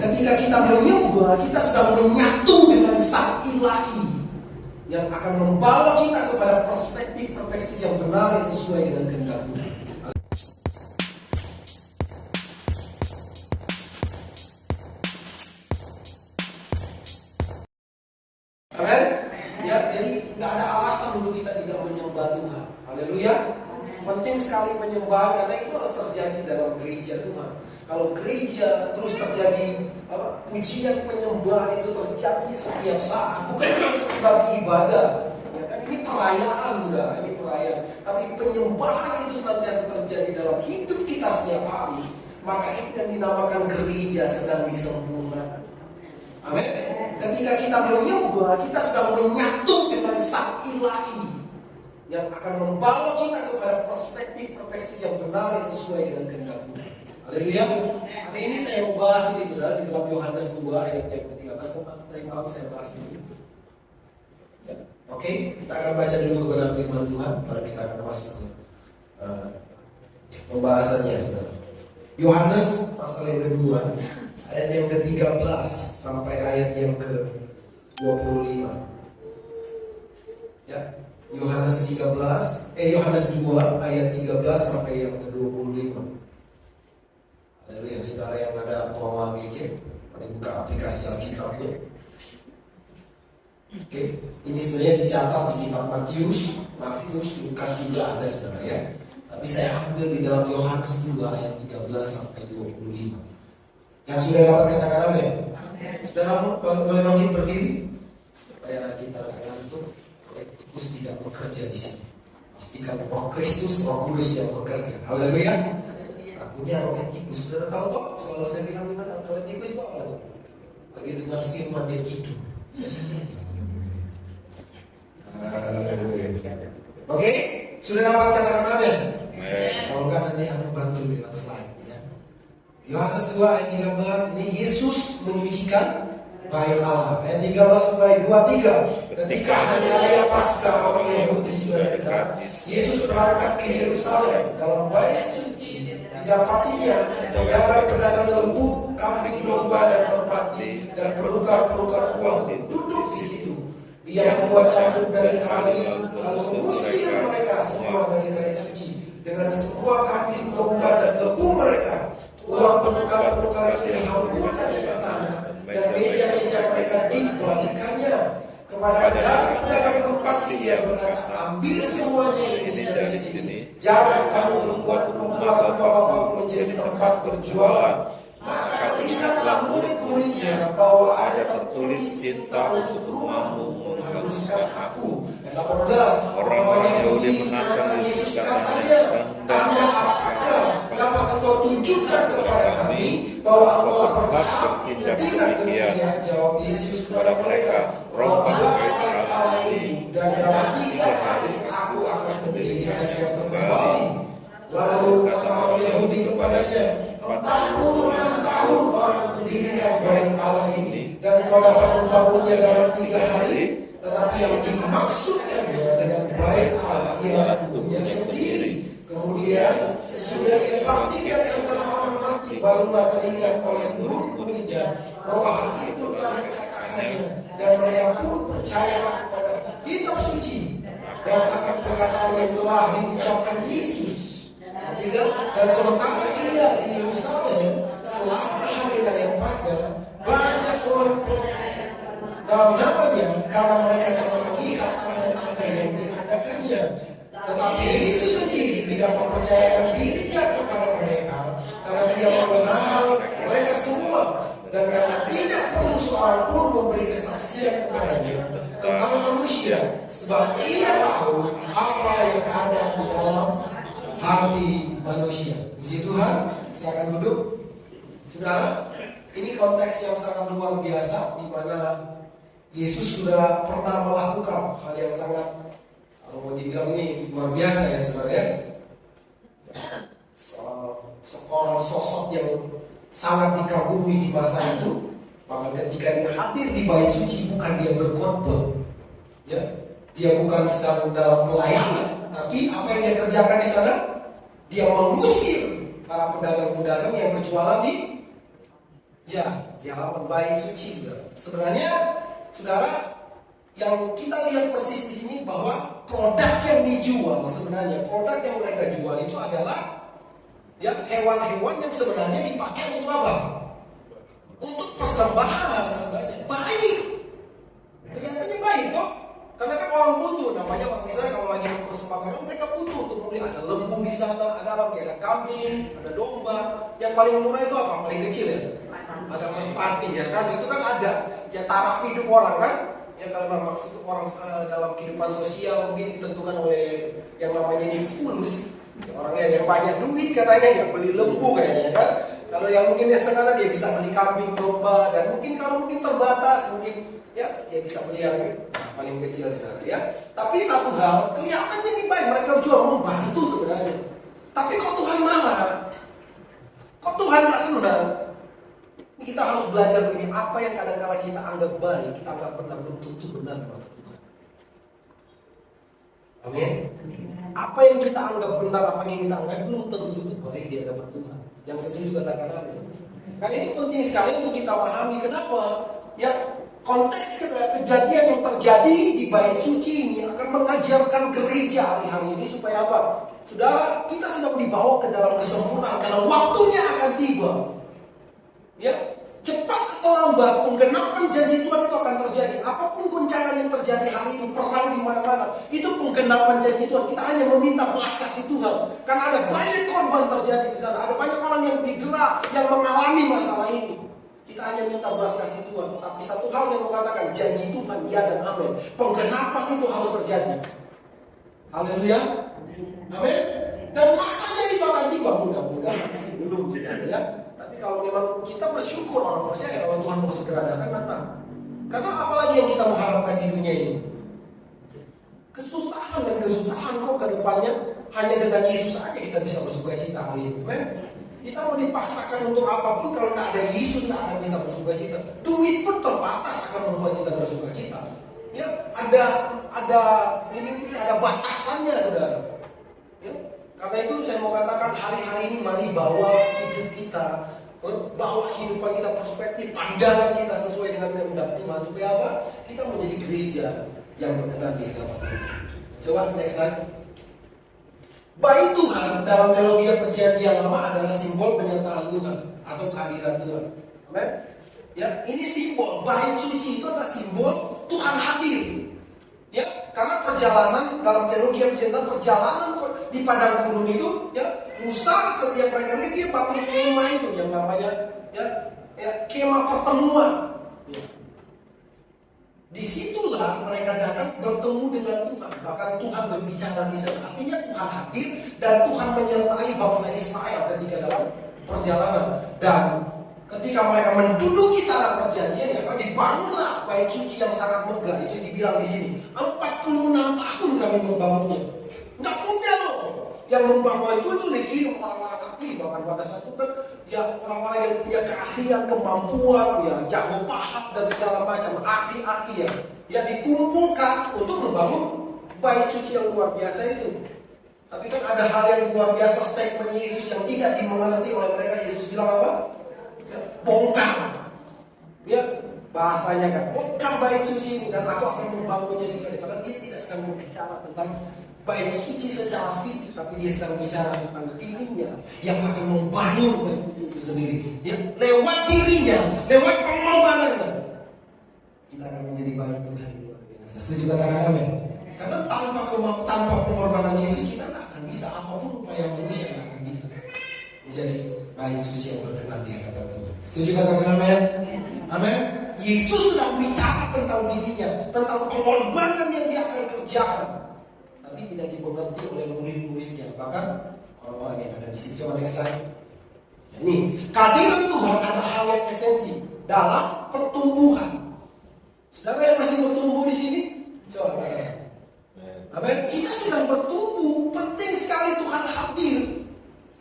Ketika kita menyembah, kita sedang menyatu dengan Sang Ilahi yang akan membawa kita kepada perspektif yang benar yang sesuai dengan kehendak Tuhan. Amin. Ya, jadi nggak ada alasan untuk kita tidak menyembah Tuhan. Haleluya. Penting sekali menyembah karena itu harus terjadi dalam gereja Tuhan. Kalau gereja terus terjadi pujian penyembahan itu terjadi setiap saat, bukan cuma sekedar di ibadah. Ya kan, ini perayaan saudara, ini perayaan. Tapi penyembahan itu senantiasa terjadi dalam hidup kita setiap hari. Maka itu yang dinamakan gereja sedang disempurnakan. Amin. Ketika kita menyembah, kita sedang menyatu dengan Sang Ilahi yang akan membawa kita kepada perspektif yang benar yang sesuai dengan kehendak Tuhan. Haleluya. Hari ini saya mau bahas ini saudara di dalam Yohanes 2 ayat yang ke-13. Tadi malam saya bahas ini. Ya. Oke, kita akan baca dulu kebenaran firman Tuhan baru kita akan masuk ke pembahasannya saudara. Yohanes pasal yang kedua ayat yang ke-13 sampai ayat yang ke-25. Ya. Yohanes 2 ayat 13 sampai yang ke-25. Haleluya, saudara yang ada bawa gadget, pada buka aplikasi Alkitabnya. Oke, ini sebenarnya dicatat di kitab Matius, Markus, Lukas juga ada saudara ya. Tapi saya ambil di dalam Yohanes 2 ayat 13 sampai 25. Yang sudah dapat katakan amin. Saudara boleh bangkit berdiri supaya kita ngantuk. Tikus tidak bekerja di sini. Pastikan Roh Kristus, Roh Kudus yang bekerja. Haleluya. Takutnya roh tikus. Sudah tahu toh? Selalu saya bilang gimana? Roh tikus itu apa tuh? Bagi dengar firman dia tidur. Haleluya. Oke, sudah dapat katakan amin. Kalau enggak nanti Anda bantu dengan slide ya. Yohanes 2 ayat 13 ini Yesus menyucikan bait Allah. Ayat 13 mulai 23. Ketika hari raya Paskah orang Yahudi sudah dekat, Yesus berangkat ke Yerusalem. Dalam bait suci didapatinya pedagang-pedagang lembu, kambing domba dan merpati dan pelukar-pelukar uang duduk di situ. Ia membuat cambuk dari tali lalu mengusir mereka semua dari bait suci dengan semua kambing domba dan lembu mereka. Uang pelukar-pelukar itu dihamburkannya ke tanah dan meja-meja mereka dibalikannya. Kepada pedagang merpati ia berkata, ambil semuanya ini dari sini. Jangan kamu membuat rumah Bapa-Bapakku menjadi tempat berjualan. Maka ingatlah murid-muridnya bahwa ada tertulis cinta untuk rumahmu menghanguskan aku. 18. Orang-orang Yahudi menantang Yesus katanya, tanda apakah dapat engkau tunjukkan kepada kami bahwa engkau berhak bertindak demikian? Jawab Yesus kepada mereka, rombaklah Allah ini dan dalam 3 hari aku akan mendirikannya kembali. Lalu kata orang Yahudi kepadanya, 46 tahun orang mendirikan bait Allah ini dan kau dapat membangunnya dalam 3 hari. Tetapi yang dimaksudkannya dengan bait Allah ialah tubuhnya sendiri. Kemudian sesudah ia bangkit dari antara orang mati, barulah teringat oleh murid-muridnya bahwa hal itu telah dikatakannya, dan mereka pun percayalah kepada kitab suci dan akan perkataan yang telah diucapkan Yesus. Dan sementara ia di Yerusalem selama hari raya Paskah, banyak orang dalam namanya karena mereka telah melihat tanda-tanda yang diadakannya. Tetapi Yesus sendiri tidak mempercayakan dirinya kepada mereka karena ia mengenal mereka semua dan karena tidak perlu seorang pun memberi kesaksian kepadanya tentang manusia, sebab ia tahu apa yang ada di dalam hati manusia. Puji Tuhan. Silakan duduk. Saudara, ini konteks yang sangat luar biasa di mana Yesus sudah pernah melakukan hal yang sangat, kalau mau dibilang ini luar biasa ya saudara ya. Seorang sosok yang sangat dikagumi di masa itu. Bahkan ketika dia hadir di bait suci, bukan dia berkhotbah, ya, dia bukan sedang dalam pelayanan, tapi apa yang dia kerjakan di sana? Dia mengusir para pedagang-pedagang yang berjualan di Ya, di halaman bait suci, saudara. Sebenarnya, saudara, yang kita lihat persis di sini bahwa produk yang dijual sebenarnya, produk yang mereka jual itu adalah ya hewan-hewan yang sebenarnya dipakai untuk apa? Untuk persembahan sebenarnya. Baik. Kelihatannya baik toh. Karena kan orang butuh, namanya orang Israel kalau lagi mempersembahkan, mereka butuh untuk membeli. Ada lembu di sana, ada kambing, ada domba. Yang paling murah itu apa? Paling kecil ya. Ada merpati ya kan, itu kan ada. Ya taraf hidup orang kan. Ya kalau maksud orang dalam kehidupan sosial mungkin ditentukan oleh yang namanya fulus. Ya, orang yang banyak duit katanya ya beli lembu kayaknya kan. Kalau yang mungkin setengah dia bisa beli kambing, domba, dan mungkin kalau mungkin terbatas mungkin ya dia bisa beli yang paling kecil saudara ya. Tapi satu hal kelihatannya ini baik, mereka jual membantu sebenarnya. Tapi kok Tuhan marah? Kok Tuhan gak senang? Ini kita harus belajar begini, apa yang kadang-kala kita anggap baik, kita anggap benar, belum tentu benar mata Tuhan. Amin. Apa yang kita anggap benar, apa yang kita anggap belum tentu itu baik di hadapan Tuhan. Yang setuju katakan amin. Karena ini penting sekali untuk kita pahami. Kenapa? Ya konteks kejadian yang terjadi di bait suci ini akan mengajarkan gereja hari-hari ini supaya apa? Saudara, kita sedang dibawa ke dalam kesempurnaan karena waktunya akan tiba. Ya, cepat atau lambat penggenapan janji Tuhan itu akan terjadi. Apapun goncangan yang terjadi hari ini, perang di mana-mana, itu penggenapan janji Tuhan. Kita hanya meminta belas kasih Tuhan. Karena ada banyak korban terjadi di sana. Ada banyak orang yang cedera, yang mengalami masalah ini. Kita hanya minta belas kasih Tuhan. Tapi satu hal saya mau katakan, janji Tuhan ya dan amin. Penggenapan itu harus terjadi. Haleluya. Amin. Dan masanya itu akan tiba, mudah-mudahan sih belum ya. Tapi kalau memang kita bersyukur orang percaya kalau Tuhan mau segera datang. Karena apalagi yang kita mengharapkan di dunia ini? Kesusahan dan kesusahan kok ke depannya hanya dengan Yesus saja kita bisa bersuka cita hari ini. Amin. Kita mau dipaksakan untuk apapun kalau tidak ada Yesus tidak akan bisa bersuka cita. Duit pun terbatas akan membuat kita bersuka cita. Ya, ini ada batasannya, saudara. Ya, karena itu saya mau katakan hari-hari ini mari bawa hidup kita, bawa kehidupan kita, perspektif, pandangan kita sesuai dengan kehendak Tuhan supaya apa? Kita menjadi gereja yang berkenan di hadapan Tuhan. Coba next slide. Bait Tuhan dalam teologi perjanjian lama adalah simbol penyertaan Tuhan atau kehadiran Tuhan. Amen. Ya, ini simbol bait suci itu adalah simbol Tuhan hadir. Ya, karena perjalanan dalam teologi perjalanan di padang gurun itu, ya Musa setiap mereka ini dia bangun kemah itu yang namanya ya kemah pertemuan. Ya. Disitulah mereka datang bertemu dengan Tuhan. Bahkan Tuhan berbicara di sana. Artinya Tuhan hadir dan Tuhan menyertai bangsa Israel ketika dalam perjalanan. Dan ketika mereka menduduki tanah perjanjian, ya dibangunlah bait suci yang sangat megah. Itu dibilang di sini 46 tahun kami membangunnya. Nggak mudah loh. Yang membangun itu dikirim orang-orang ahli. Bahkan pada saat itu kan ya orang-orang yang punya keahlian, kemampuan, ya jago pahat dan segala macam ahli-ahli ya dikumpulkan untuk membangun bait suci yang luar biasa itu. Tapi kan ada hal yang luar biasa, statement Yesus yang tidak dimengerti oleh mereka. Yesus bilang apa? Ya, bongkar. Ya, bahasanya kan bongkar bait suci ini dan aku akan membangunnya di padahal dia tidak sedang berbicara tentang bait suci secara fisik, tapi dia sedang bicara tentang dirinya yang akan membangun bait suci itu sendiri. Ya, lewat dirinya, lewat pengorbanannya, kita akan menjadi bait Tuhan. Setuju katakan amin? Karena tanpa pengorbanan Yesus kita tidak akan bisa, apapun upaya manusia tidak akan bisa menjadi bait suci yang berkenan di hadapan Tuhan. Setuju katakan amin? Amin. Yesus sedang bicara tentang dirinya, tentang pengorbanan yang dia akan kerjakan. Tapi tidak dimengerti oleh murid-muridnya, bahkan orang-orang yang ada di sini. Coba next slide. Ini kehadiran Tuhan ada hal yang esensi dalam pertumbuhan. Saudara yang masih bertumbuh di sini, coba katakan. Amin. Kita sedang bertumbuh, penting sekali Tuhan hadir.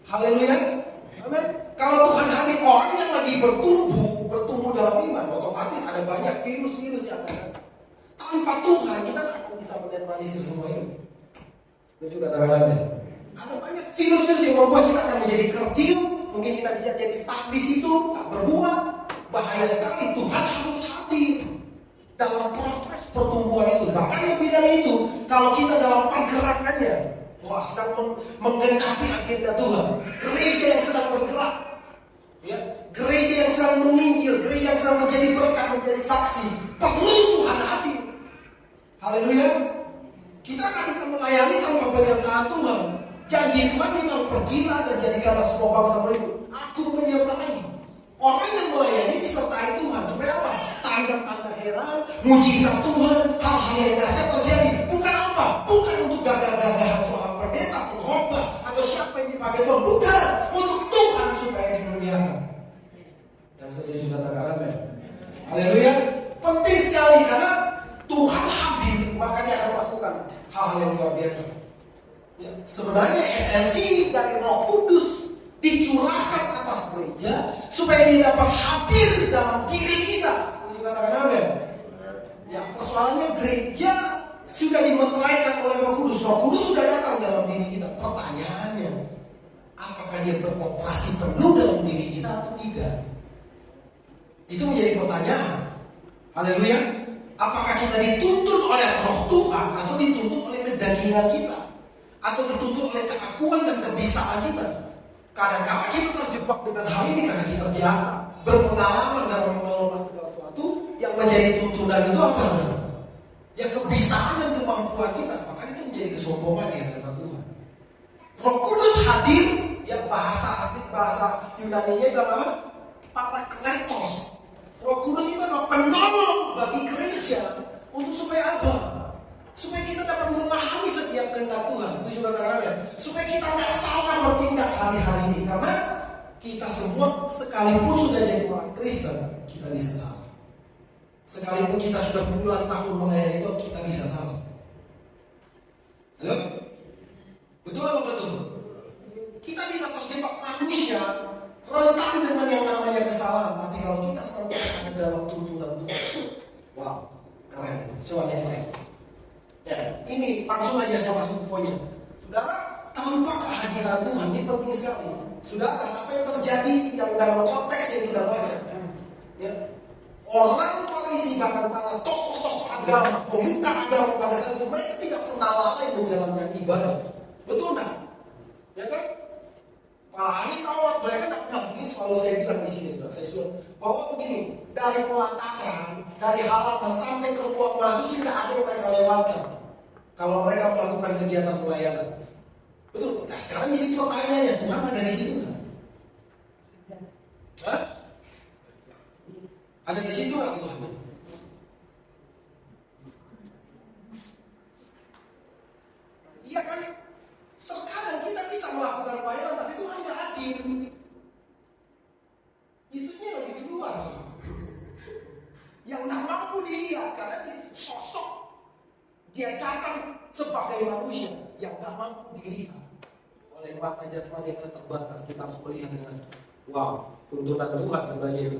Haleluya. Amin. Kalau Tuhan hadir, orang yang lagi bertumbuh dalam iman, otomatis ada banyak virus-virus yang akan. Tanpa Tuhan kita tidak akan bisa menetralisir semua ini. Itu juga katakan ada banyak virus yang membuat kita akan menjadi kerdil. Mungkin kita bisa jadi stuck di situ, tak berbuat. bahaya sekali. Tuhan harus hadir dalam proses pertumbuhan itu. Bahkan lebih dari itu, kalau kita dalam pergerakannya, sedang menggenapi agenda Tuhan, gereja yang sedang bergerak, ya, gereja yang sedang menginjil, gereja yang sedang menjadi berkat, menjadi saksi, perlu Tuhan hadir. Haleluya. Kita akan bisa melayani tanpa penyertaan Tuhan. Janji Tuhan bilang, pergilah dan jadikanlah semua bangsa berikut. Aku menyertai. Orang yang melayani disertai Tuhan. Supaya apa? Tanda-tanda heran, mujizat Tuhan, hal-hal yang dahsyat terjadi. Bukan apa? Bukan untuk gagah-gagahan seorang pendeta, pengkhotbah, atau siapa yang dipakai Tuhan. Bukan. Untuk Tuhan supaya dimuliakan. Yang setuju katakan amin. Haleluya. Penting sekali karena Tuhan hadir, makanya akan melakukan hal-hal yang luar biasa. Ya, sebenarnya esensi dari Roh Kudus dicurahkan atas gereja supaya dia dapat hadir dalam diri kita. Setuju katakan amin. Ya, persoalannya gereja sudah dimeteraikan oleh Roh Kudus. Roh Kudus sudah datang dalam diri kita. Pertanyaannya, apakah dia beroperasi penuh dalam diri kita atau tidak? Itu menjadi pertanyaan. Haleluya. Apakah kita dituntun oleh Roh Tuhan atau dituntun oleh kedagingan kita? Atau dituntun oleh keakuan dan kebisaan kita? Kadang-kadang kita terjebak dengan hal ini karena kita biasa berpengalaman dalam mengelola segala sesuatu. Yang menjadi tuntunan itu apa sebenarnya? Ya kebisaan dan kemampuan kita. Maka itu menjadi kesombongan di hadapan Tuhan. Roh Kudus hadir, ya bahasa asli, bahasa Yunani-nya bilang apa? Parakletos. Roh Kudus itu adalah penolong bagi gereja untuk supaya apa? Supaya kita dapat memahami setiap kehendak Tuhan. Setuju katakan amin? Supaya kita nggak salah bertindak hari-hari ini. Karena kita semua sekalipun sudah jadi orang Kristen, kita bisa salah. Sekalipun kita sudah puluhan tahun melayani itu, kita bisa salah. Halo? Betul apa betul? Kita bisa terjebak manusia rentan dengan yang namanya kesalahan. Tapi kalau kita selalu ada dalam tuntunan Tuhan, wow, keren. Coba next slide. Ya, ini langsung aja saya masuk ke poinnya. Saudara, tanpa kehadiran Tuhan ini penting sekali. Saudara, apa yang terjadi yang dalam konteks yang kita baca? Ya, orang polisi bahkan para tokoh-tokoh agama, pemuka agama pada saat itu mereka tidak pernah lalai menjalankan ibadah. Betul enggak? Ya kan? Para ahli Taurat mereka tidak pernah. Ini selalu saya bilang di sini, saudara. Saya suruh bahwa begini, dari pelataran, dari halaman sampai ke ruang masuk tidak ada yang mereka lewatkan. Kalau mereka melakukan kegiatan pelayanan. Betul? Nah sekarang jadi pertanyaannya, Tuhan ada di situ kan? Hah? Ada di situ nggak Tuhan? Iya kan? Terkadang kita bisa melakukan pelayanan tapi Tuhan nggak hadir. Yesusnya lagi di luar. Yang nggak mampu dilihat karena sosok dia datang sebagai manusia yang nggak mampu dilihat oleh mata jasmani yang terbatas. Kita harus melihat dengan wow, tuntunan Tuhan sebenarnya itu.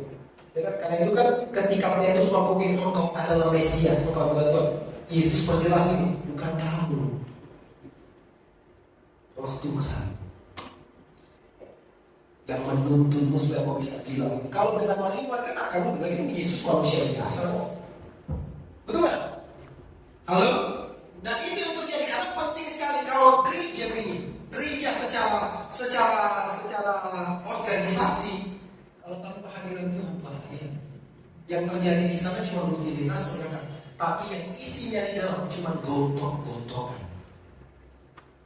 Ya kan? Karena itu kan ketika Petrus mengakui engkau adalah Mesias, engkau adalah Tuhan. Yesus perjelas ini, bukan kamu, Roh Tuhan yang menuntunmu supaya kau bisa bilang ini. Kalau dengan wanita kan akan bilang ini Yesus manusia biasa kok. Betul nggak? Halo? Dan ini yang terjadi karena penting sekali kalau gereja ini, gereja secara organisasi, kalau tanpa hadiran Tuhan bahaya. Yang terjadi di sana cuma rutinitas mereka, tapi yang isinya di dalam cuma gontok-gontokan.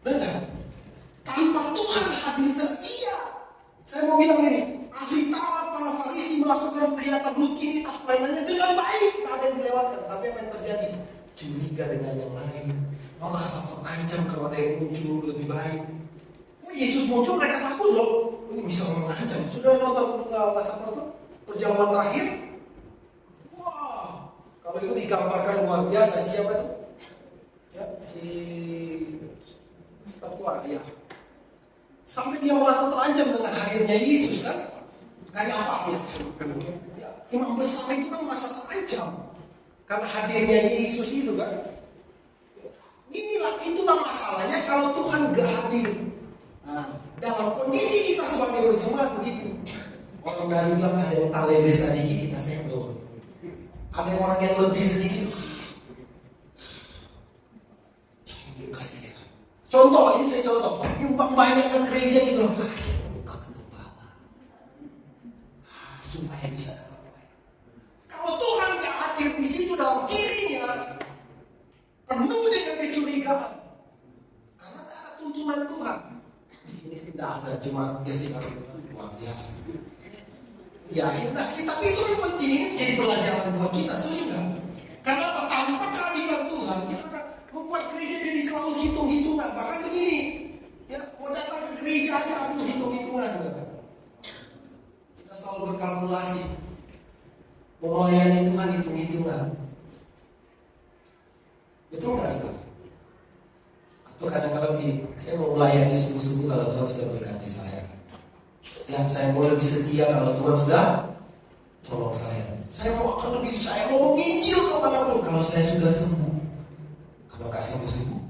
Benar? Tanpa Tuhan hadir sana, iya. Saya mau bilang ini, ahli Taurat, para Farisi melakukan kegiatan rutinitas pelayanannya dengan baik, tidak ada yang dilewatkan. Tapi apa yang terjadi? Curiga dengan yang lain, merasa terancam kalau ada yang muncul lebih baik. Yesus muncul mereka takut loh. Ini bisa mengancam. Sudah nonton perjamuan terakhir? Wah, kalau itu digambarkan luar biasa. Siapa itu? Ya, si Statua ya. Sampai dia merasa terancam dengan hadirnya Yesus kan? Kayak apa ya? Ya, imam besar itu kan merasa terancam karena hadirnya Yesus itu kan. Itulah masalahnya kalau Tuhan gak hadir. Nah, dalam kondisi kita sebagai berjemaat begitu. Orang baru bilang ada yang talebe sedikit kita senggol. Ada yang orang yang lebih sedikit. Contoh, ini saya contoh. Nyumbang banyak ke gereja gitu loh. Kita buka ke kepala. Supaya bisa dapat. Kalau Tuhan gak hadir di situ dalam dirinya, penuh dengan kecurigaan. Karena gak ada tuntunan Tuhan. Di sini tidak ada cuma gesekan luar biasa. Ya, tapi itu yang penting, ini menjadi pelajaran buat kita, setuju nggak? Karena apa? Tanpa kehadiran Tuhan, kita akan membuat gereja jadi selalu hitung-hitungan. Bahkan begini, ya, mau datang ke gereja aja, aduh hitung-hitungan. Kita selalu berkalkulasi, mau melayani Tuhan hitung-hitungan. Betul nggak sih? Atau kadang-kadang begini, saya mau melayani sungguh-sungguh kalau Tuhan sudah berkati saya. Ya, saya mau lebih setia kalau Tuhan sudah tolong saya. Saya mau akan lebih, saya mau menginjil kemanapun kalau saya sudah sembuh. Kalau nggak sembuh-sembuh,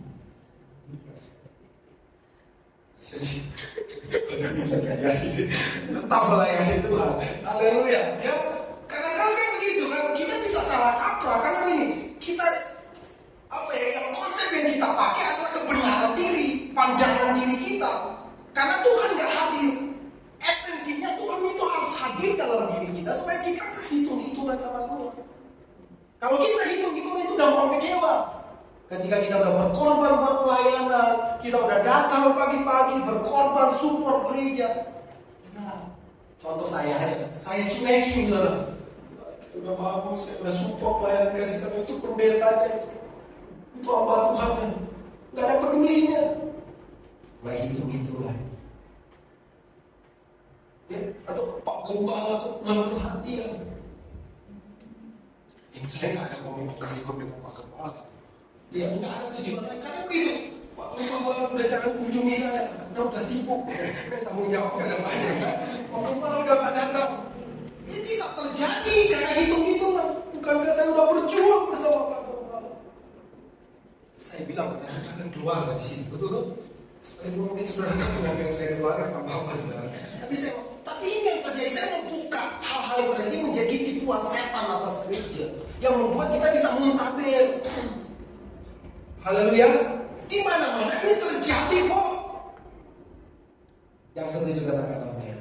tetap melayani Tuhan. Haleluya. Ya, kadang-kadang kan begitu kan, kita bisa salah kaprah karena ini kita yang konsep yang kita pakai adalah kebenaran diri, pandangan diri kita. Karena Tuhan nggak hadir. Esensinya Tuhan itu harus hadir dalam diri kita supaya kita hitung-hitungan sama Tuhan. Kalau kita hitung-hitung itu gampang kecewa. Ketika kita udah berkorban buat pelayanan, kita udah datang pagi-pagi berkorban support gereja. Nah, contoh saya aja, saya cuekin saudara. Udah bagus, saya udah support pelayanan kasih tapi itu pendetanya itu hamba Tuhan, nggak ada pedulinya. Nah, hitung-hitungan. Ya, atau Pak Gembala kok kurang perhatian. Yang saya nggak ada ngomong kali dengan Pak Gembala. Ya nggak ada tujuan karena begitu. Pak Gembala udah jangan kunjungi saya, karena udah sibuk. Tanggung jawabnya ada banyak kan. Pak Gembala udah nggak datang. Ini bisa terjadi karena hitung-hitungan. Bukankah saya udah berjuang bersama Pak Gembala? Saya bilang kita akan keluar dari sini, betul tuh? Saya mungkin saudara nggak menganggap yang saya keluar nggak apa-apa saudara. Tapi ini yang terjadi, saya membuka hal-hal yang berarti menjadi tipuan setan atas gereja yang membuat kita bisa muntaber. Haleluya. Di mana-mana ini terjadi kok. Yang setuju katakan amin.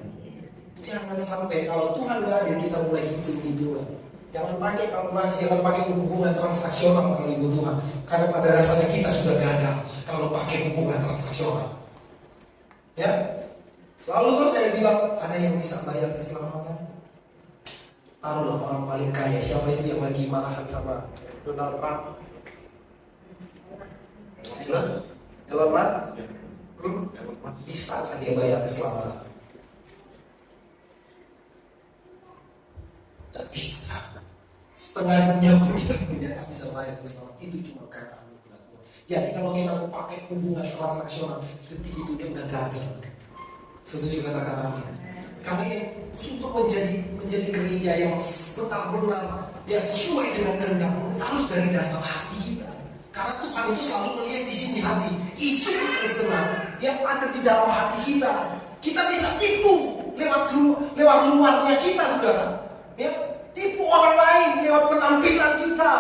Jangan sampai kalau Tuhan gak hadir kita mulai hitung-hitungan. Jangan pakai kalkulasi, jangan pakai hubungan transaksional kalau ikut Tuhan. Karena pada dasarnya kita sudah gagal kalau pakai hubungan transaksional. Ya. Selalu tuh saya bilang, ada yang bisa bayar keselamatan? Taruhlah orang paling kaya, siapa itu yang lagi marahan sama Donald Trump? Elon Musk? Bisa kan dia bayar keselamatan? Tak bisa. Setengah dunia pun kita tak bisa bayar keselamatan. Itu cuma karena anugerah Tuhan. Jadi kalau kita mau pakai hubungan transaksional, detik itu dia udah gagal. Setuju katakan amin. Karena untuk menjadi gereja yang benar-benar dia sesuai dengan kehendak harus dari dasar hati kita. Karena Tuhan itu selalu melihat di sini hati. Isu kekristenan yang ada di dalam hati kita. Kita bisa tipu lewat luarnya kita, saudara. Ya, tipu orang lain lewat penampilan kita.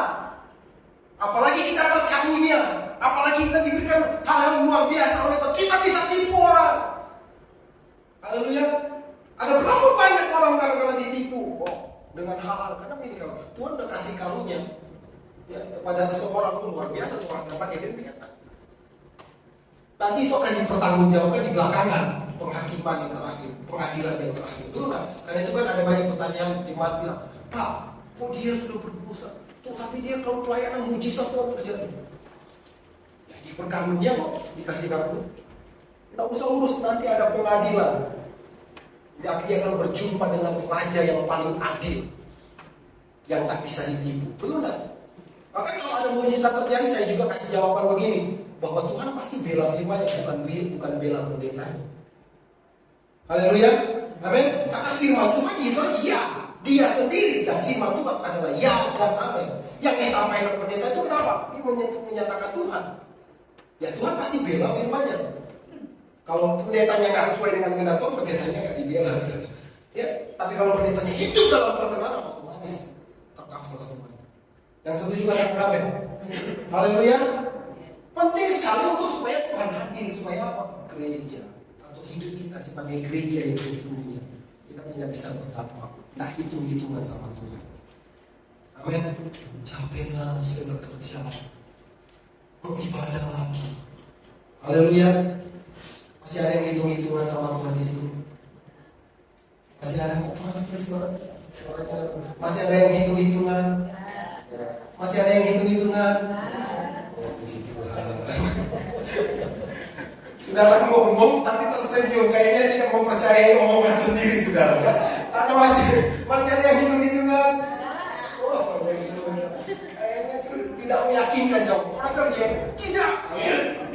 Apalagi kita berkarunia, apalagi kita diberikan hal yang luar biasa oleh Tuhan, kita bisa tipu orang. Haleluya. Ada berapa banyak orang kadang-kadang ditipu dengan hal-hal karena ini kalau Tuhan udah kasih karunia ya kepada seseorang pun luar biasa Tuhan dapat dia biarkan. Nanti itu akan dipertanggungjawabkan di belakangan penghakiman yang terakhir, pengadilan yang terakhir. Betul nggak? Karena itu kan ada banyak pertanyaan jemaat bilang, Pak, kok dia sudah berdosa? Tuh tapi dia kalau pelayanan mujizat Tuhan terjadi. Ya diperkarunia kok dikasih karunia. Tidak usah urus nanti ada pengadilan. Dia akan berjumpa dengan raja yang paling adil, yang tak bisa ditipu. Betul tidak? Maka kalau ada mujizat terjadi, saya juga kasih jawaban begini, bahwa Tuhan pasti bela firman-Nya, bukan bela pendetanya. Haleluya. Amin. Karena firman Tuhan itu iya, dia sendiri dan firman Tuhan adalah ya dan amin. Yang disampaikan pendeta itu kenapa? Dia menyatakan Tuhan. Ya Tuhan pasti bela firman-Nya. Kalau pendetanya nggak sesuai dengan kehendak Tuhan, pendetanya nggak dibela sekali. Ya, tapi kalau pendetanya hidup dalam perkenanan, otomatis tercover semuanya. Yang setuju katakan amin. Haleluya. Penting sekali untuk supaya Tuhan hadir, supaya apa? Gereja atau hidup kita sebagai gereja yang sesungguhnya kita tidak bisa berdampak, nah hitung-hitungan sama Tuhan. Amin. Capeklah saya bekerja, mau ibadah lagi. Haleluya. Masih ada yang hitung-hitungan sama Tuhan di sini? Masih ada koperasi Kristen? Masih ada yang hitung-hitungan? Masih ada yang hitung-hitungan? Saudara ngomong tapi tersenyum, kayaknya tidak mempercayai omongan sendiri, saudara. Karena masih ada yang hitung-hitungan. Oh, kayaknya tidak meyakinkan jawab. Orang kan dia tidak.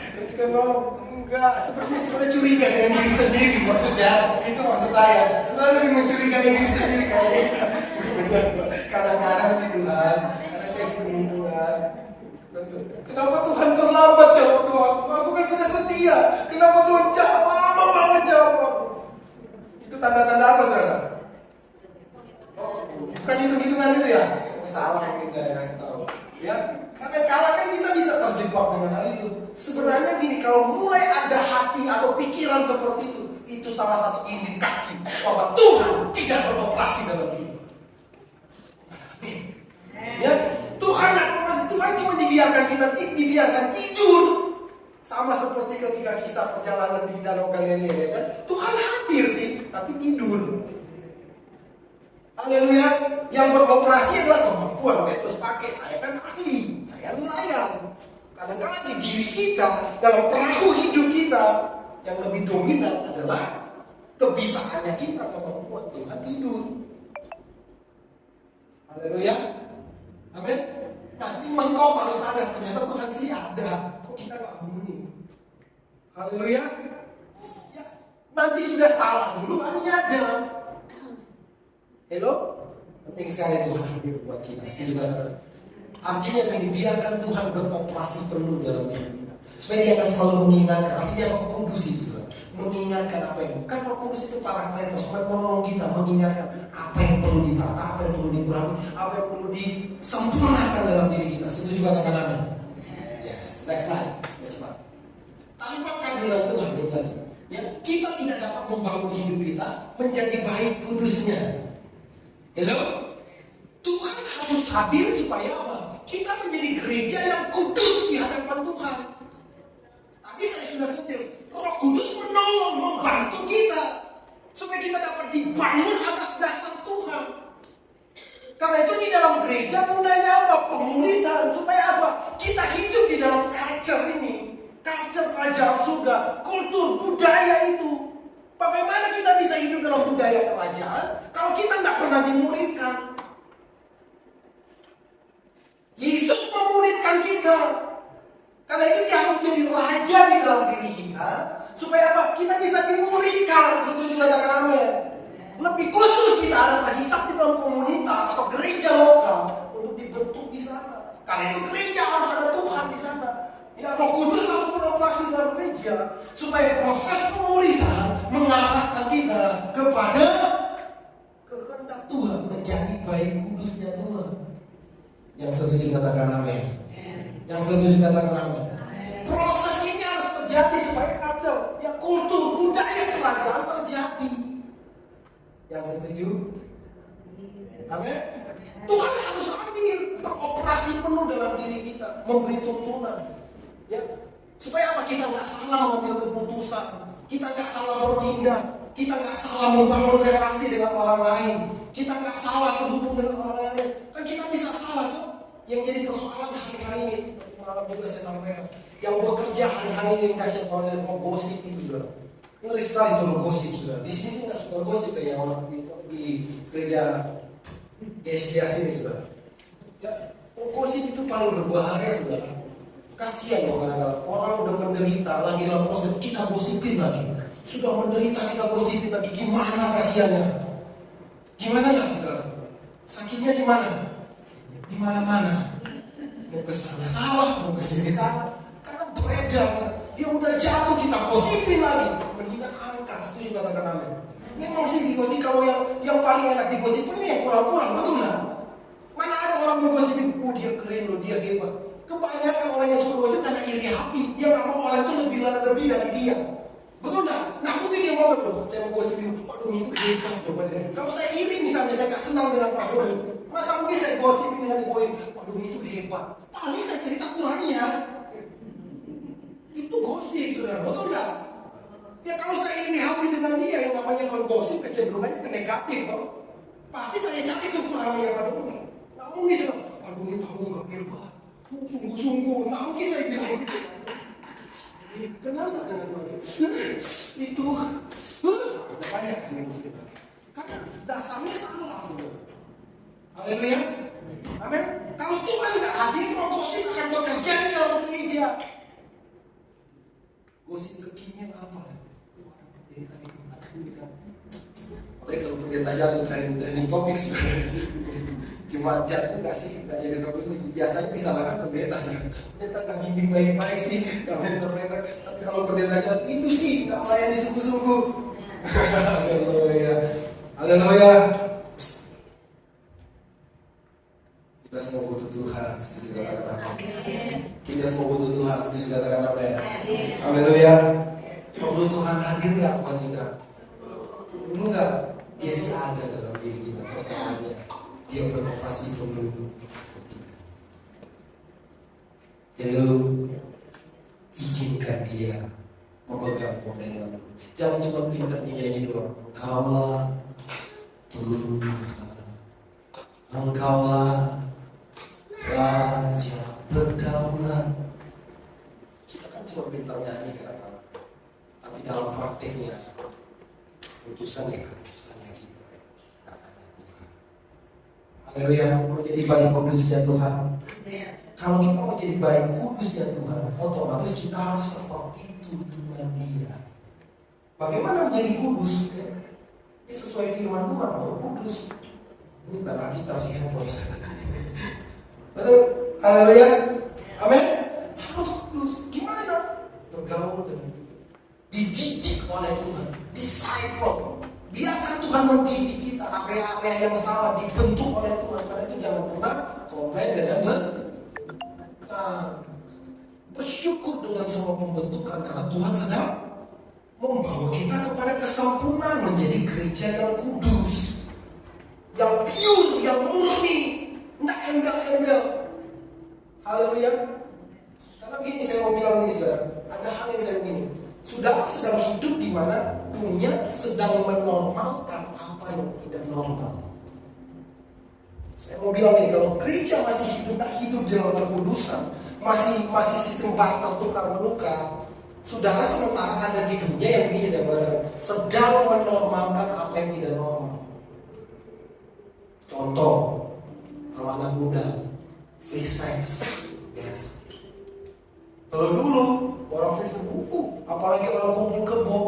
Ketika ngomong enggak, sepertinya saudara curiga dengan diri sendiri, maksudnya itu maksud saya. Saudara lebih mencurigai diri sendiri kayaknya. Kadang-kadang sih Tuhan, karena saya hitung-hitungan. Kenapa Tuhan terlambat jawab doaku? Aku kan sudah setia. Kenapa Tuhan lama banget jawab aku? Itu tanda-tanda apa, saudara? Oh, bukan hitung-hitungan itu ya? Oh, salah mungkin saya kasih tahu. Ya, karena kala kan kita bisa terjebak dengan hal itu. Sebenarnya gini, kalau mulai ada hati atau pikiran seperti itu salah satu indikasi bahwa Tuhan tidak beroperasi dalam diri. Amin. Ya, Tuhan cuma dibiarkan tidur. Sama seperti ketika kisah perjalanan di Danau Galilea, ya kan? Tuhan hadir sih, tapi tidur. Haleluya. Yang beroperasi adalah kemampuan Petrus pakai. Saya kan ahli, saya nelayan. Kadang-kadang di diri kita, dalam perahu hidup kita, yang lebih dominan adalah kebisaannya kita, kemampuan. Tuhan tidur. Haleluya. Amin. Nanti engkau harus sadar, ternyata Tuhan sih ada. Kok kita gak bunyi? Haleluya. Ya, nanti sudah salah dulu baru nyadar. Hello? Penting sekali Tuhan hadir buat kita. Artinya ini, biarkan Tuhan beroperasi penuh dalam diri kita. Supaya dia akan selalu mengingatkan. Artinya Roh Kudus itu mengingatkan apa yang kan Roh Kudus itu Parakletos, menolong kita mengingatkan apa yang perlu ditata, apa yang perlu dikurangi, apa yang perlu disempurnakan dalam diri kita. Setuju katakan amin? Yes. Next slide. Cepat. Tanpa kehadiran Tuhan, ya, kita tidak dapat membangun hidup kita menjadi baik kudusnya. Hello? Tuhan harus hadir supaya apa? Kita menjadi gereja yang kudus di hadapan Tuhan. Tadi saya sudah setir, Roh Kudus menolong, membantu kita supaya kita dapat dibangun atas dasar Tuhan. Karena itu di dalam gereja gunanya apa? Pemulihan. Supaya apa? Kita hidup di dalam culture ini, culture kerajaan surga, kultur, budaya itu. Bagaimana kita bisa hidup dalam budaya kerajaan kalau kita nggak pernah dimuridkan? Yesus memuridkan kita. Karena itu dia harus jadi raja di dalam diri kita. Supaya apa? Kita bisa dimuridkan. Setuju katakan amin? Lebih khusus kita ada terhisap di dalam komunitas atau gereja lokal untuk dibentuk di sana. Karena itu gereja harus ada Tuhan di sana. Ya, Roh Kudus harus beroperasi dalam gereja supaya proses pemuridan mengarahkan kita kepada kehendak Tuhan, menjadi baik kudusnya Tuhan. Yang setuju katakan amin. Yang setuju katakan amin. Proses ini harus terjadi supaya kacau, ya, kultur budaya kerajaan terjadi. Yang setuju? Amin. Tuhan harus hadir, beroperasi penuh dalam diri kita, memberi tuntunan. Ya, supaya apa? Kita nggak salah mengambil keputusan, kita nggak salah bertindak, kita nggak salah membangun relasi dengan orang lain, kita nggak salah terhubung dengan orang lain. Kan kita bisa salah tuh. Yang jadi persoalan hari-hari ini, malam juga saya sampaikan, yang bekerja hari-hari ini dahsyat oleh gosip itu sudah ngeri sekali tuh gosip sudah. Di sini sih nggak suka gosip ya orang di gereja SDA sini sudah. Ya, gosip itu paling berbahaya sudah. Kasihan loh kadang-kadang orang udah menderita lagi dalam proses kita gosipin lagi. Sudah menderita kita gosipin lagi, gimana kasihannya? Gimana ya saudara? Sakitnya di mana? Di mana-mana. Mau ke sana salah, mau ke sini salah. Karena beredar, dia udah jatuh kita gosipin lagi. Mendingan angkat, setuju katakan amin. Memang sih digosip, kalau yang paling enak digosip ini yang kurang-kurang, betul nggak? Mana ada orang menggosipin, oh dia keren loh, dia hebat. Kebanyakan orang yang suruh gosip karena iri hati, dia nggak mau orang itu lebih dari dia. Betul nggak? Nah mungkin dia mau loh, saya mau gosipin, Pak Doni itu hebat loh. Kalau saya iri misalnya, saya nggak senang dengan Pak Doni, masa mungkin saya gosipin dengan poin, Pak Doni itu hebat. Paling saya cerita kurangnya. Itu gosip, saudara, betul nggak? Ya kalau saya iri hati dengan dia, yang namanya kalau gosip kecenderungannya ke negatif, toh. Pasti saya cari kekurangannya Pak Doni. Nggak mungkin saya, Pak Doni tahu nggak hebat, sungguh-sungguh, nggak mungkin saya bilang begitu. Kenal nggak dengan Pak Doni? Itu banyak kan yang kita. Karena dasarnya salah, saudara. Haleluya. Amin. Kalau Tuhan nggak hadir, mau gosip akan bekerja di dalam gereja. Gosip kekinian apa ya? Apalagi kalau pendeta jatuh training topik cuma jatuh nggak sih, nggak jadi topik ini biasanya disalahkan pendeta. Pendeta nggak bimbing baik-baik sih, nggak mentor baik-baik. Tapi kalau pendeta jatuh itu sih nggak melayani sungguh-sungguh. Haleluya, haleluya. Kita semua butuh Tuhan, setuju katakan apa? Kita semua butuh Tuhan, setuju katakan apa ya? Haleluya. Perlu Tuhan hadir nggak buat kita? Perlu nggak? Dia sih ada dalam diri kita, persoalannya dia beroperasi perlu. Lalu izinkan dia memegang pegangan. Jangan cuma pintar nyanyi doang. Kaulah Tuhan, Engkaulah Raja berdaulat. Kita kan cuma pintar nyanyi kadang-kadang, tapi dalam prakteknya keputusannya kita. Haleluya, menjadi baik kudusnya Tuhan. Kalau kita mau jadi baik kudusnya Tuhan, otomatis kita harus seperti itu dengan Dia. Bagaimana menjadi kudus? Ya, sesuai firman Tuhan, bahwa kudus. Ini bukan Alkitab sih, handphone. Betul? Haleluya. Amin. Harus kudus. Gimana? Bergaul dan dididik oleh Tuhan, disciple. Biarkan Tuhan mendidik kita. Area-area yang salah dibentuk oleh Tuhan. Karena itu jangan pernah komplain dengan bersyukur dengan semua pembentukan, karena Tuhan sedang membawa kita kepada kesempurnaan, menjadi gereja yang kudus, yang pure, yang murni, tidak embel-embel. Haleluya. Karena begini, saya mau bilang ini saudara, ada hal yang saya begini. Saudara sedang hidup di mana dunia sedang menormalkan apa yang tidak normal. Saya mau bilang ini, kalau gereja masih hidup di dalam kekudusan, masih sistem barter tukar menukar, saudara sementara ada di dunia yang begini, saya mengatakan sedang menormalkan apa yang tidak normal. Contoh, kalau anak muda free sex, yes. Kalau dulu orang free sex, apalagi orang kumpul kebo,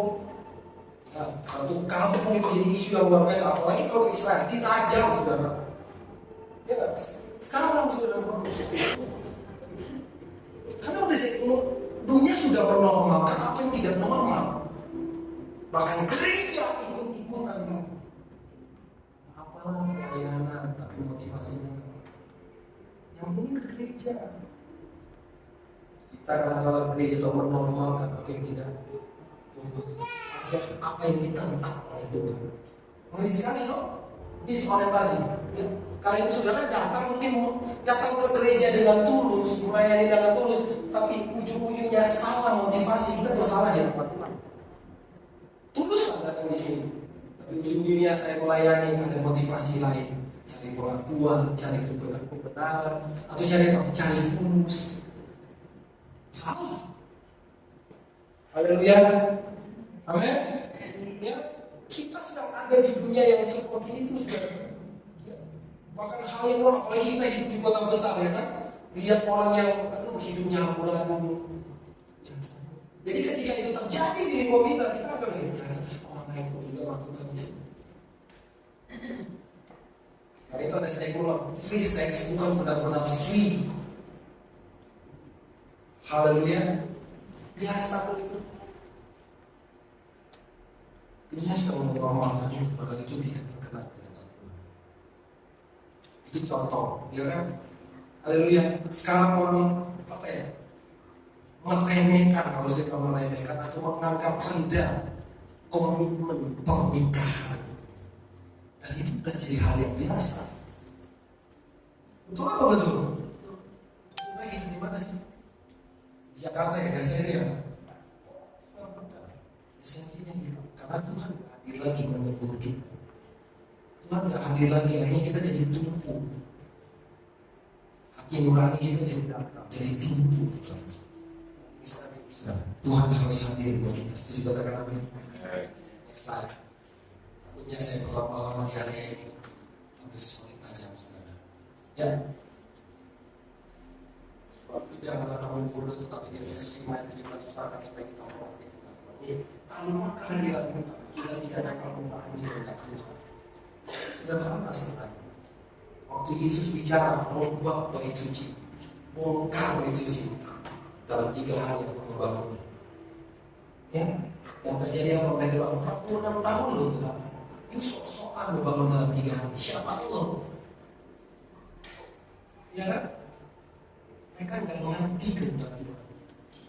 ya, satu kampung itu jadi isu yang luar biasa. Apalagi kalau ke Israel, dirajam saudara. Ya, sekarang sudah karena udah jadi dunia sudah menormalkan apa yang tidak normal. Bahkan gereja ikut-ikutan. Apalah pelayanan, tapi motivasinya yang penting ke gereja. Kita kadang-kadang gereja itu menormalkan apa yang tidak, apa yang ditentang oleh Tuhan. Ngeri sekali loh, disorientasi. Ya. Karena itu saudara mungkin datang ke gereja dengan tulus, melayani dengan tulus, tapi ujung-ujungnya salah motivasi. Kita bersalah ya teman-teman. Tulus lah datang di sini, tapi ujung-ujungnya saya melayani ada motivasi lain, cari pengakuan, cari kebenaran, atau cari fulus. Salah. Haleluya. Amin. Ya, kita sedang ada di dunia yang seperti itu saudara. Bahkan hal yang orang, apalagi kita hidup di kota besar ya kan, lihat orang yang hidupnya amburadul. Jadi ketika itu terjadi di lingkungan kita akan biasa orang lain pun juga lakukan itu. Karena itu ada sekular, free sex bukan benar-benar free. Haleluya. Biasa kok itu. Dunia sedang mengamalkannya, padahal itu tidak berkenan dengan Tuhan. Itu contoh, ya kan? Haleluya. Sekarang orang meremehkan, kalau saya bilang meremehkan atau menganggap rendah komitmen pernikahan, dan itu sudah jadi hal yang biasa. Betul apa betul? Sudah hidup di mana sih? Di Jakarta ya, saya ya. Esensinya gitu, karena Tuhan hadir lagi menegur kita. Tuhan nggak hadir lagi, akhirnya kita jadi tumpuk. Hati nurani kita jadi tumpuk. Tuhan harus hadir buat kita. Setuju katakan amin. Next slide. Takutnya saya berlama-lama di area ini, tapi semakin tajam saudara. Ya. Sebab itu janganlah kamu bodoh, tetapi Efesus 5:17 usahakan supaya kita mengerti. Tanpa kehadiran kita tidak dapat memahami kehendak Tuhan. Sederhana sebenarnya. Waktu Yesus bicara merubah bait suci, bongkar bait suci dalam 3 hari yang membangunnya. Ya, yang terjadi apa? Mereka bilang 46 tahun loh kita. Ini sok-sokan membangun dalam 3 hari. Siapa lo? Ya kan? Mereka nggak mengerti kehendak Tuhan.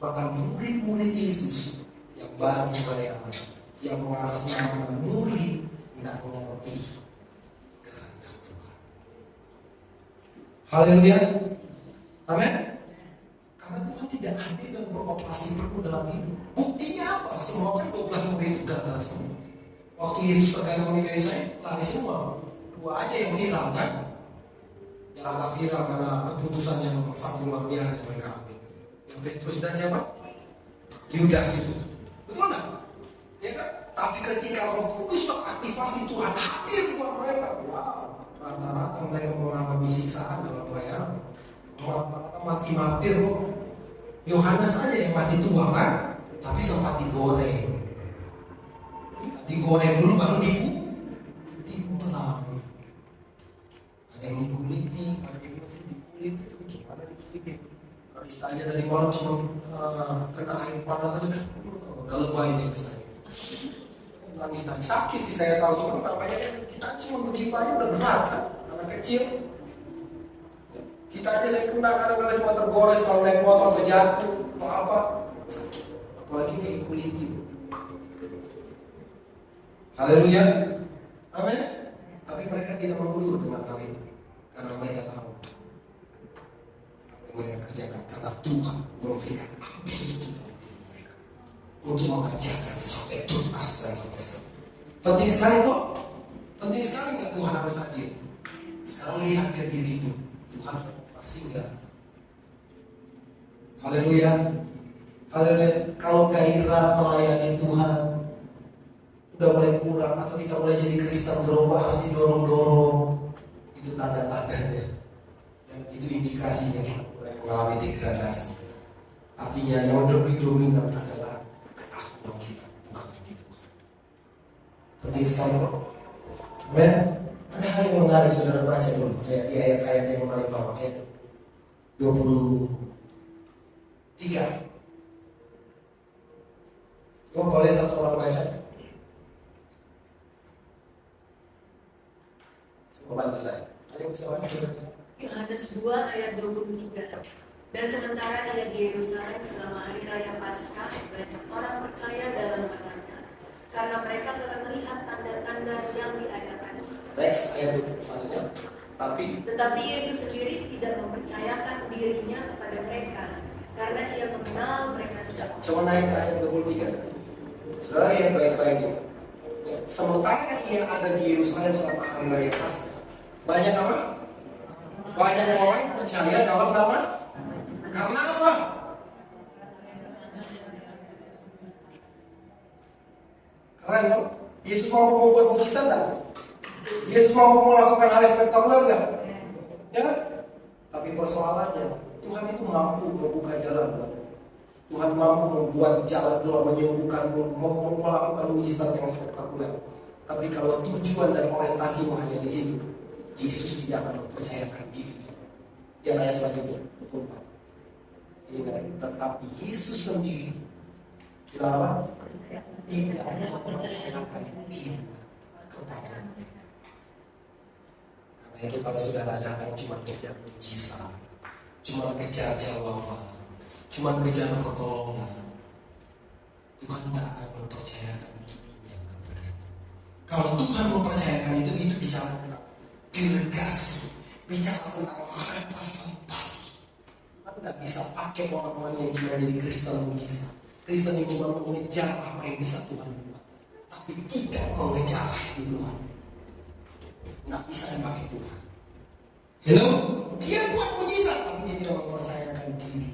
Bahkan murid-murid Yesus yang baru pelayanan, yang mengatasnamakan murid, tidak mengerti kehendak Tuhan. Haleluya. Amin. Karena Tuhan tidak hadir dan beroperasi penuh dalam hidup. Buktinya apa? Semua kan 12 murid itu gagal semua. Waktu Yesus tergantung di kayu salib, lari semua. 2 aja yang viral kan? Yang agak viral karena keputusan yang sangat luar biasa yang mereka ambil. Yang Petrus dan siapa? Yudas itu. Betul enggak? Ya kan? Tapi ketika Roh Kudus teraktivasi, Tuhan hadir buat mereka. Wow, rata-rata mereka mengalami siksaan dalam pelayanan. Mati-mati loh. Yohanes aja yang mati tua kan? Tapi sempat digoreng. Digoreng dulu baru dipulang. Ada yang dikuliti, ada yang dikulit. Gimana dikulit? Kalau aja dari kolam cuma kena air panas aja udah lebay nih kesannya. Nangis sakit sih saya tahu, cuma namanya kita cuma begitu aja udah berat kan, anak kecil. Kita aja saya kena kadang-kadang cuma tergores kalau naik motor kejatuh atau apa, apalagi ini dikuliti. Haleluya, amin. Tapi mereka tidak mundur dengan hal itu karena mereka tahu mereka kerjakan karena Tuhan memberikan api itu mereka untuk mengerjakan sampai tuntas dan sampai selesai. Penting sekali kok, penting sekali nggak Tuhan harus hadir. Sekarang lihat ke dirimu, Tuhan pasti enggak. Haleluya, haleluya. Kalau gairah melayani Tuhan udah mulai kurang atau kita mulai jadi Kristen berubah harus didorong-dorong, itu tanda-tandanya. Dan itu indikasinya mengalami degradasi. Artinya yang lebih dominan adalah ketakutan kita, bukan lagi Tuhan. Penting sekali kok. Amen. Ada hal yang menarik, saudara baca dulu di ayat-ayat yang paling bawah, ayat 23. Kok boleh satu orang baca? Coba bantu saya. Ayo bisa baca. Yohanes 2 ayat 23. Dan sementara ia di Yerusalem selama hari raya Paskah, banyak orang percaya dalam namanya, karena mereka telah melihat tanda-tanda yang diadakan. Next ayat selanjutnya. Tetapi Yesus sendiri tidak mempercayakan dirinya kepada mereka, karena ia mengenal mereka sendiri. Coba naik ke ayat 23. Saudara lihat baik-baik ini. Sementara ia ada di Yerusalem selama hari raya Paskah, banyak apa? Banyak orang percaya dalam nama. Karena apa? Keren loh. Yesus mau membuat mujizat tak? Yesus mau melakukan hal yang spektakuler enggak? Ya. Tapi persoalannya, Tuhan itu mampu membuka jalan buat. Tuhan mampu membuat jalan keluar, menyembuhkan, melakukan mujizat yang spektakuler. Tapi kalau tujuan dan orientasimu hanya di situ, Yesus tidak akan mempercayakan diri. Yang ayat selanjutnya, 24. Ini tetapi Yesus sendiri bilang apa? tidak mempercayakan diri kepada mereka. Karena itu kalau saudara datang cuma kejar mujizat, cuma kejar jawaban, cuma kejar pertolongan, Tuhan tidak akan mempercayakan dirinya kepada. Kalau Tuhan mempercayakan itu bicara delegasi, bicara tentang representasi. Tuhan tidak bisa pakai orang-orang yang cuma jadi Kristen mujizat, Kristen yang cuma mengejar apa yang bisa Tuhan buat, tapi tidak mengejar hati Tuhan. Tidak bisa dipakai Tuhan. Hello? Dia buat mujizat, tapi dia tidak mempercayakan diri.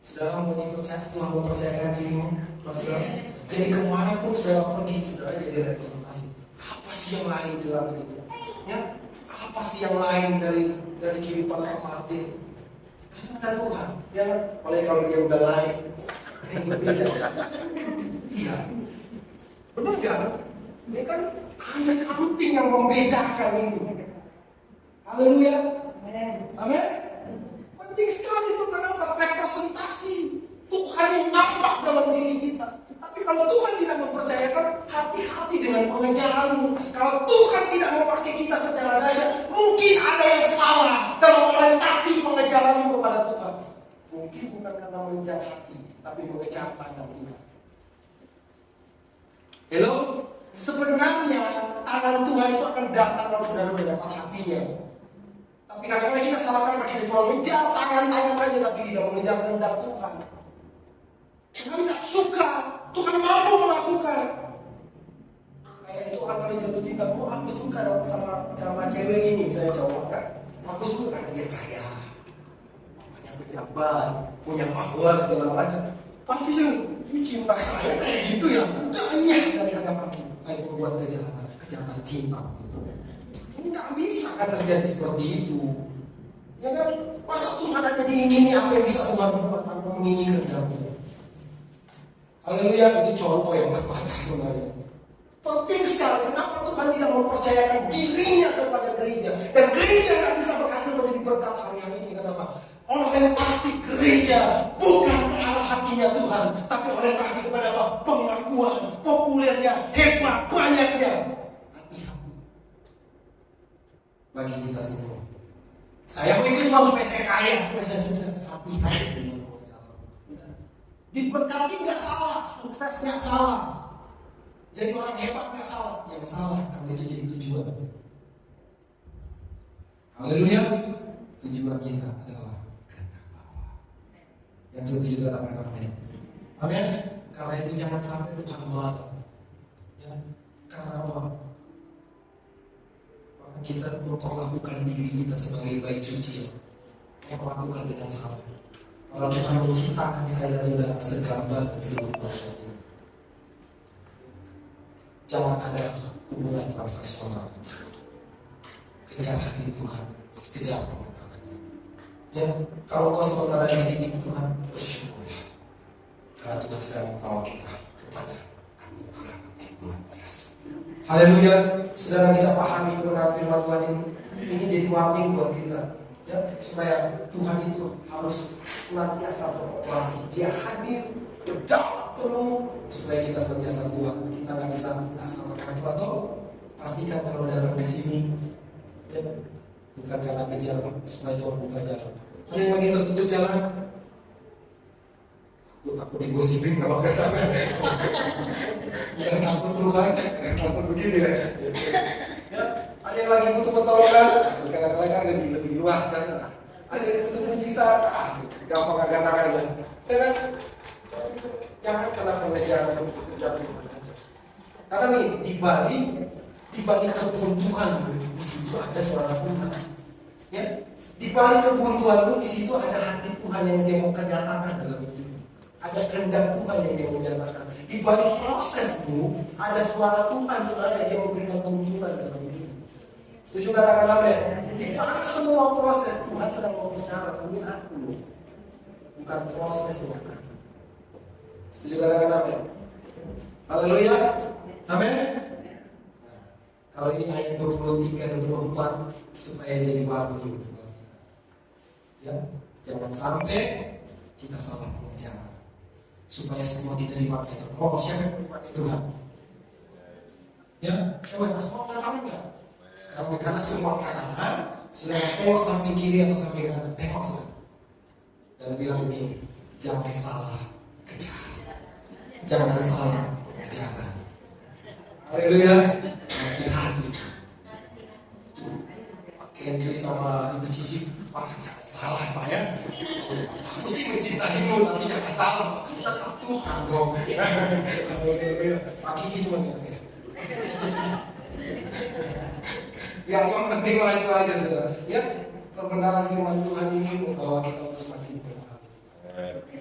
Saudara mau dipercaya, Tuhan mempercayakan dirimu. Saudara. Jadi kemanapun saudara pergi, saudara jadi representasi. Apa sih yang lain di dalam ini? Ya? Apa sih yang lain dari kehidupan Pak Martin? Karena ada Tuhan. Ya, oleh kalau dia udah live, yang berbeda. Iya. Benar gak? Ini kan ada something yang membedakan itu. Haleluya. Amin. Penting sekali itu kenapa? Representasi Tuhan yang nampak dalam diri kita. Tapi kalau Tuhan tidak mempercayakan, hati-hati dengan pengejaranmu. Kalau Tuhan tidak memakai kita secara dahsyat, mungkin ada yang salah dalam orientasi pengejaranmu kepada Tuhan. Mungkin bukan karena mengejar hati, tapi mengejar tangan Tuhan. Hello? Sebenarnya tangan Tuhan itu akan datang kalau saudara mendapat hatinya. Tapi kadang-kadang kita salah karena kita cuma mengejar tangan-tangan saja, tapi tidak mengejar kehendak Tuhan. Tuhan tidak suka, Tuhan mampu melakukan. Kayak itu orang kali jatuh cinta, aku suka dong sama cewek ini, saya cowok kan. Aku suka karena dia kaya, namanya pejabat, punya power segala macam. Pasti sih, cinta saya kayak gitu ya, banyak dari hadapanku. Kayak membuat kejahatan cinta. Ini nggak bisa kan terjadi seperti itu. Ya kan, masa Tuhan hanya diingini apa yang bisa Tuhan buat tanpa menginginkan kehendaknya. Haleluya, itu contoh yang terbatas sebenarnya. Penting sekali, kenapa Tuhan tidak mempercayakan dirinya kepada gereja. Dan gereja nggak bisa berhasil menjadi berkat hari ini. Kenapa? Orientasi gereja bukan ke arah hatinya Tuhan, tapi orientasi kepada apa? Pengakuan, populernya, hebat, banyaknya. Hati-hati bagi kita semua. Saya mau ikut Tuhan supaya saya kaya, supaya saya sukses. Hati-hati dengan pengejaran. Diberkati nggak salah, sukses nggak salah, jadi orang hebat nggak salah. Yang salah karena itu jadi tujuan. Haleluya. Tujuan kita adalah kehendak Bapa. Yang setuju katakan amin. Amin. Karena itu jangan sampai Tuhan marah. Ya. Karena apa? Kita memperlakukan diri kita sebagai bayi suci, memperlakukan dengan salah. Kalau Tuhan menciptakan saya dan saudara segambar dan serupa, jangan ada hubungan transaksional. Kejar hati Tuhan, kejar kebenarannya. Ya, kalau kau sementara dididik Tuhan, bersyukurlah. Karena Tuhan sedang membawa kita kepada anugerah yang luar biasa. Haleluya, saudara bisa pahami kebenaran firman Tuhan ini. Ini jadi warning buat kita, ya, supaya Tuhan itu harus senantiasa beroperasi. Dia hadir berdaulat penuh supaya kita senantiasa buat. Kita nggak bisa asal makan atau pastikan kalau datang di sini, ya, bukan karena kejar supaya Tuhan buka jalan. Ada yang lagi tertutup jalan, takut digosipin kalau kata. Bukan takut Tuhan, takut begini ya. Ya, ada yang lagi butuh pertolongan, kadang-kadang lebih luas kan. Ada yang butuh mujizat, gampang angkat tangannya. Ya kan? Jangan kena pengejaran Tuhan aja. Karena nih di balik kebuntuan di situ ada suara Tuhan. Ya, di balik kebuntuan pun di situ ada hati Tuhan yang dia mau nyatakan dalam hidup. Ada kehendak Tuhan yang dia menyatakan. Di balik prosesmu ada suara Tuhan sebenarnya dia memberikan tuntunan dalam hidup. Setuju katakan amin? Di balik semua proses Tuhan sedang berbicara, temuin aku, bukan prosesnya. Setuju katakan amin? Haleluya, amin. Kalau ini ayat 23 dan 24 supaya jadi warning. Ya, jangan sampai kita salah pengejaran. supaya semua kita dipakai. Oh, siapa yang dipakai Tuhan? Ya, siapa yang harus mau katakan enggak? Sekarang karena semua katakan, sudah tengok samping kiri atau samping kanan, tengok sudah. Dan bilang begini, jangan salah kejar, jangan salah kejaran. Haleluya, hati-hati. Candy sama Ibu Cici, Pak jangan salah Pak ya. Aku sih mencintaimu tapi jangan salah, tetap Tuhan dong. Pak Kiki cuma bilang ya. Ya yang penting maju aja saudara. Ya kebenaran firman Tuhan ini membawa kita untuk semakin berpaham,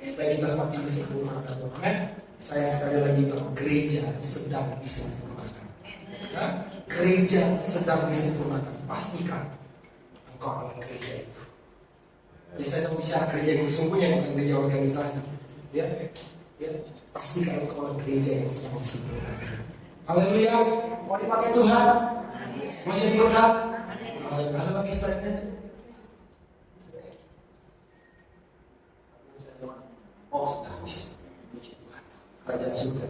supaya kita semakin disempurnakan. Amin. Saya sekali lagi bilang gereja sedang disempurnakan. Ya, gereja sedang disempurnakan. Pastikan engkau adalah gereja itu. Biasanya bicara gereja yang sesungguhnya, bukan gereja organisasi. Ya, pastikan engkau adalah gereja yang sedang disempurnakan. Haleluya. Mau dipakai Tuhan? Mau jadi berkat? Ada lagi statement? Oh sudah habis. Puji Tuhan. Kerajaan surga